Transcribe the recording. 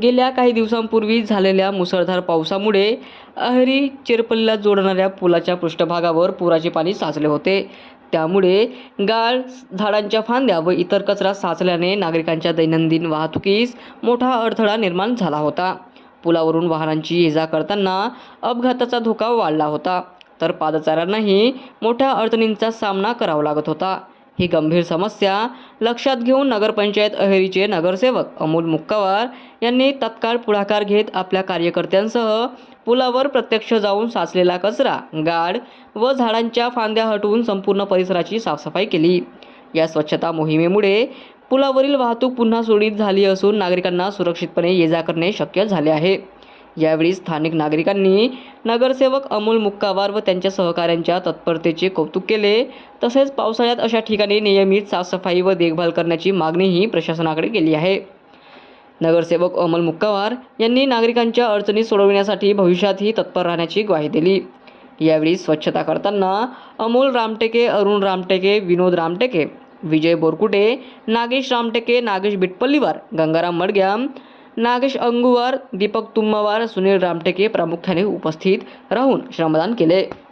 गेल्या काही दिवसांपूर्वी झालेल्या मुसळधार पावसामुळे अहेरी चिरपल्लीला जोडणाऱ्या पुलाच्या पृष्ठभागावर पुराचे पाणी साचले होते। त्यामुळे गाळ, झाडांच्या फांद्या व इतर कचरा साचल्याने नागरिकांच्या दैनंदिन वाहतुकीस मोठा अडथळा निर्माण झाला होता। पुलावरून वाहनांची ये-जा करताना अपघाताचा धोका वाढला होता, तर पादचाऱ्यांनाही मोठ्या अडचणींचा सामना करावा लागत होता। ही गंभीर समस्या लक्षात घेऊन नगरपंचायत अहेरीचे नगरसेवक अमोल मुक्कावार यांनी तत्काळ पुढाकार घेत आपल्या कार्यकर्त्यांसह पुलावर प्रत्यक्ष जाऊन साचलेला कचरा, गाळ व झाडांच्या फांद्या हटवून संपूर्ण परिसराची साफसफाई केली। या स्वच्छता मोहिमेमुळे पुलावरील वाहतूक पुन्हा सुरळीत झाली असून नागरिकांना सुरक्षितपणे ये-जा करणे शक्य झाले आहे। यावेळी स्थानिक नागरिकांनी नगरसेवक अमोल मुक्कावार व त्यांच्या सहकाऱ्यांच्या तत्परतेचे कौतुक केले। तसेच पावसाळ्यात अशा ठिकाणी नियमित साफसफाई व देखभाल करण्याची मागणीही प्रशासनाकडे केली आहे। नगरसेवक अमोल मुक्कावार यांनी नागरिकांच्या अडचणी सोडविण्यासाठी भविष्यातही तत्पर राहण्याची ग्वाही दिली। यावेळी स्वच्छता करताना अमोल रामटेके, अरुण रामटेके, विनोद रामटेके, विजय बोरकुटे, नागेश रामटेके, नागेश बिटपल्लीवार, गंगाराम मडग्याम, नागेश अंगुवार, दीपक तुम्मवार, सुनील रामटेके प्रामुख्याने उपस्थित राहून श्रमदान केले।